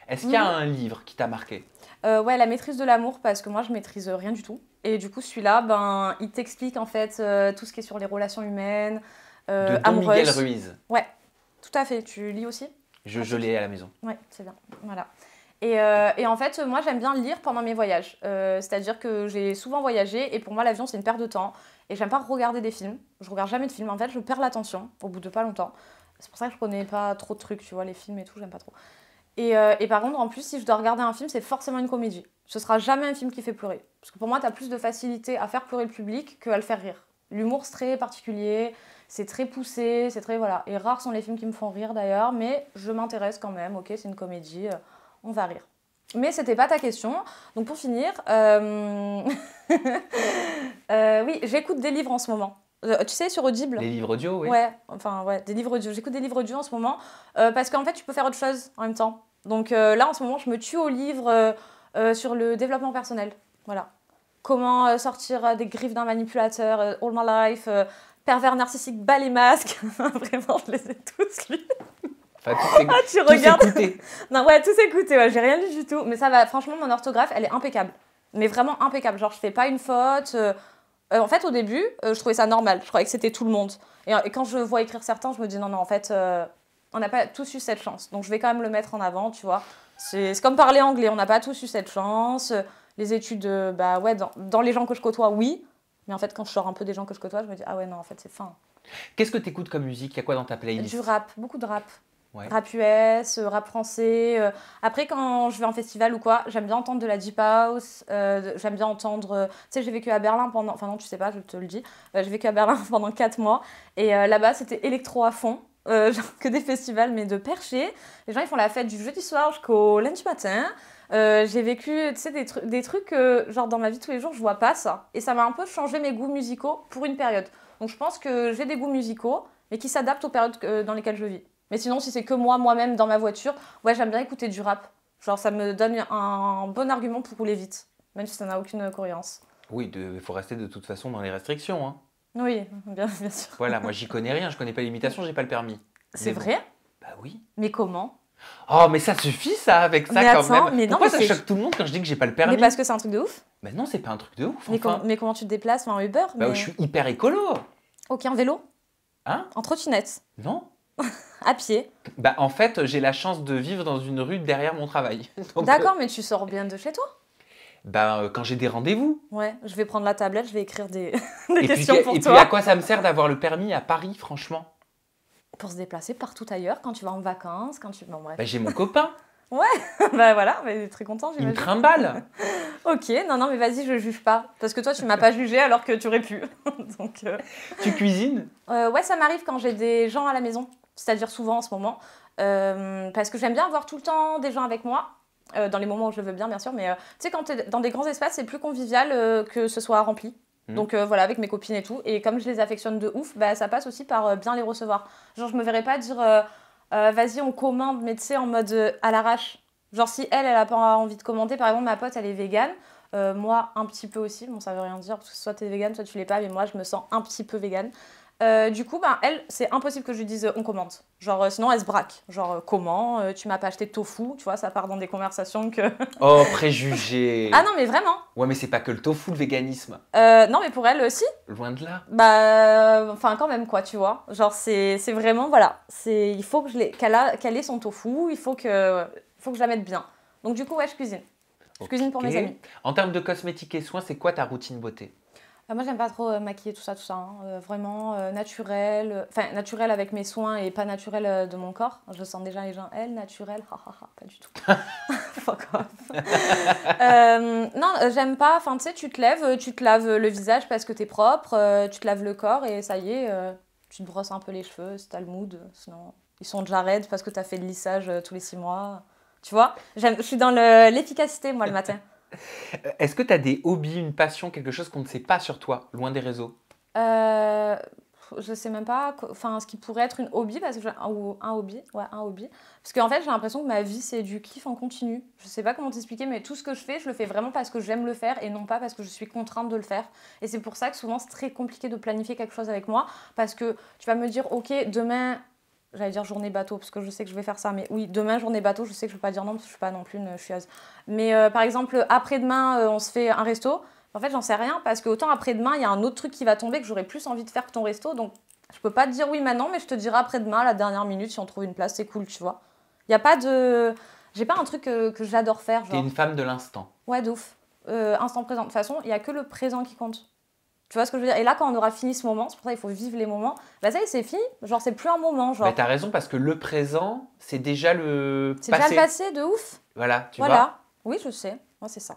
Est-ce qu'il y a un livre qui t'a marqué? Ouais, la maîtrise de l'amour, parce que moi, je maîtrise rien du tout. Et du coup, celui-là, ben, il t'explique en fait tout ce qui est sur les relations humaines, De Don Miguel amoureuses. Ruiz. Ouais, tout à fait. Tu lis aussi? Je Pratique? l'ai à la maison. Ouais, c'est bien. Voilà. Et en fait, moi, j'aime bien lire pendant mes voyages. C'est-à-dire que j'ai souvent voyagé et pour moi, l'avion, c'est une perte de temps. Et j'aime pas regarder des films. Je regarde jamais de films. En fait, je perds l'attention au bout de pas longtemps. C'est pour ça que je connais pas trop de trucs, tu vois, les films et tout, j'aime pas trop. Et par contre, en plus, si je dois regarder un film, c'est forcément une comédie. Ce sera jamais un film qui fait pleurer. Parce que pour moi, t'as plus de facilité à faire pleurer le public qu'à le faire rire. L'humour, c'est très particulier, c'est très poussé, c'est très. Voilà. Et rares sont les films qui me font rire d'ailleurs, mais je m'intéresse quand même. Ok, c'est une comédie, on va rire. Mais c'était pas ta question. Donc pour finir, oui, j'écoute des livres en ce moment. Tu sais, sur Audible. Les livres audio, oui. Ouais, enfin ouais, des livres audio. J'écoute des livres audio en ce moment parce qu'en fait, tu peux faire autre chose en même temps. Donc là, en ce moment, je me tue au livre sur le développement personnel. Voilà. Comment sortir des griffes d'un manipulateur, All My Life, pervers narcissique, bas les masques. Vraiment, je les ai tous lus. Enfin, Ah, tu tous regardes. écoutés. Non, ouais, tous écoutés, ouais, j'ai rien lu du tout. Mais ça va, franchement, mon orthographe, elle est impeccable. Mais vraiment impeccable. Genre, je fais pas une faute. En fait, au début, je trouvais ça normal. Je croyais que c'était tout le monde. Et quand je vois écrire certains, je me dis non, non, en fait, on n'a pas tous eu cette chance. Donc, je vais quand même le mettre en avant, tu vois. C'est comme parler anglais. On n'a pas tous eu cette chance. Les études, bah ouais, dans les gens que je côtoie, oui. Mais en fait, quand je sors un peu des gens que je côtoie, je me dis ah ouais, non, en fait, c'est fin. Qu'est-ce que t'écoutes comme musique? Il y a quoi dans ta Du playlist? rap, beaucoup de rap. Ouais. Rap US, rap français. Après, quand je vais en festival ou quoi, j'aime bien entendre de la deep house. J'aime bien entendre. Tu sais, j'ai vécu à Berlin pendant. Enfin, non, tu sais pas, je te le dis. J'ai vécu à Berlin pendant 4 mois. Et là-bas, c'était électro à fond. Genre que des festivals, mais de perchés. Les gens, ils font la fête du jeudi soir jusqu'au lundi matin. J'ai vécu, tu sais, des trucs que, genre, dans ma vie de tous les jours, je vois pas ça. Et ça m'a un peu changé mes goûts musicaux pour une période. Donc, je pense que j'ai des goûts musicaux, mais qui s'adaptent aux périodes dans lesquelles je vis. Mais sinon, si c'est que moi-même dans ma voiture, ouais, j'aime bien écouter du rap. Genre, ça me donne un bon argument pour rouler vite, même si ça n'a aucune cohérence. Oui, il faut rester de toute façon dans les restrictions, hein. Oui, bien sûr. Voilà, moi j'y connais rien, je connais pas l'imitation, j'ai pas le permis. C'est Mais bon, vrai? bah oui. Mais comment? Oh, mais ça suffit ça, avec ça Mais quand attends, même. mais non, Pourquoi mais ça c'est. choque tout le monde quand je dis que j'ai pas le Mais permis? parce que c'est un truc de ouf. Ben non, c'est pas un truc de ouf, Mais, enfin. mais comment tu te déplaces? Enfin, en Uber? Bah Mais. je suis hyper écolo. Ok, en vélo? Hein? En trottinette? Non? À pied? Bah en fait, j'ai la chance de vivre dans une rue derrière mon travail. Donc, D'accord, mais tu sors bien de chez toi? quand j'ai des rendez-vous. Ouais, je vais prendre la tablette, je vais écrire des Et puis, questions pour et puis toi. à quoi ça me sert d'avoir le permis à Paris, franchement? Pour se déplacer partout ailleurs, quand tu vas en vacances, quand tu. Bon, bref. Bah j'ai mon copain, Bah voilà, mais il est très content, il me j'imagine. trimballe. Ok, non, non, mais vas-y, je juge pas. Parce que toi, tu m'as pas jugé alors que tu aurais pu. Donc, Tu cuisines? ouais, ça m'arrive quand j'ai des gens à la maison, c'est-à-dire souvent en ce moment. Parce que j'aime bien avoir tout le temps des gens avec moi, dans les moments où je le veux bien, bien sûr. Mais tu sais, quand t'es dans des grands espaces, c'est plus convivial que ce soit rempli. Mhm. Donc voilà, avec mes copines et tout. Et comme je les affectionne de ouf, bah, ça passe aussi par bien les recevoir. Genre, je me verrais pas dire vas-y, on commande, mais tu sais, en mode à l'arrache. Genre, si elle a pas envie de commander, par exemple, ma pote, elle est végane. Moi, un petit peu aussi. Bon, ça veut rien dire, parce que soit t'es végane, soit tu l'es pas, mais moi, je me sens un petit peu végane. Du coup, ben, elle, c'est impossible que je lui dise on commente. Genre, sinon, elle se braque. Genre, comment tu m'as pas acheté de tofu? Tu vois, ça part dans des conversations que. Oh, préjugé. Ah non, mais vraiment. Ouais, mais c'est pas que le tofu, le véganisme. Non, mais pour elle, si. Loin de là. Bah, enfin, quand même, quoi, tu vois. Genre, c'est vraiment, voilà. Il faut que qu'elle ait son tofu, faut que je la mette bien. Donc, du coup, ouais, je cuisine. Je cuisine pour Ok. mes amis. En termes de cosmétiques et soins, c'est quoi ta routine beauté? Moi, j'aime pas trop maquiller tout ça, hein. Vraiment naturel. Enfin, naturel avec mes soins et pas naturel de mon corps. Je sens déjà les gens, elle, naturel, hahaha, pas du tout. Fuck off. Non, j'aime pas. Enfin, tu sais, tu te lèves, tu te laves le visage parce que t'es propre, tu te laves le corps et ça y est, tu te brosses un peu les cheveux si t'as le mood. Sinon, ils sont déjà raides parce que t'as fait le lissage tous les 6 mois. Tu vois, je suis dans l'efficacité, moi, le matin. Est-ce que tu as des hobbies, une passion, quelque chose qu'on ne sait pas sur toi, loin des réseaux? Euh, je sais même pas, enfin, ce qui pourrait être une hobby, parce que ou un hobby, ouais, un hobby. Parce qu'en fait, j'ai l'impression que ma vie, c'est du kiff en continu. Je sais pas comment t'expliquer, mais tout ce que je fais, je le fais vraiment parce que j'aime le faire et non pas parce que je suis contrainte de le faire. Et c'est pour ça que souvent, c'est très compliqué de planifier quelque chose avec moi, parce que tu vas me dire, ok, demain, J'allais dire journée bateau, parce que je sais que je vais faire ça. Mais oui, demain, journée bateau, je sais que je ne peux pas dire non, parce que je ne suis pas non plus une chieuse. Mais par exemple, après-demain, on se fait un resto. En fait, j'en sais rien, parce que autant après-demain, il y a un autre truc qui va tomber que j'aurais plus envie de faire que ton resto. Donc, je peux pas te dire oui maintenant, mais je te dirai après-demain, à la dernière minute, si on trouve une place, c'est cool, tu vois. Il n'y a pas de... J'ai pas un truc que j'adore faire, T'es genre... une femme de l'instant. Ouais, de ouf. Instant présent. De toute façon, il n'y a que le présent qui compte. Tu vois ce que je veux dire? Et là, quand on aura fini ce moment, c'est pour ça qu'il faut vivre les moments, bah ça y est, c'est fini. Genre, c'est plus un moment, genre. Bah, t'as raison, parce que le présent, c'est déjà le C'est passé. déjà le passé, de ouf. Voilà, tu vois. Voilà. Oui, je sais. Moi, c'est ça.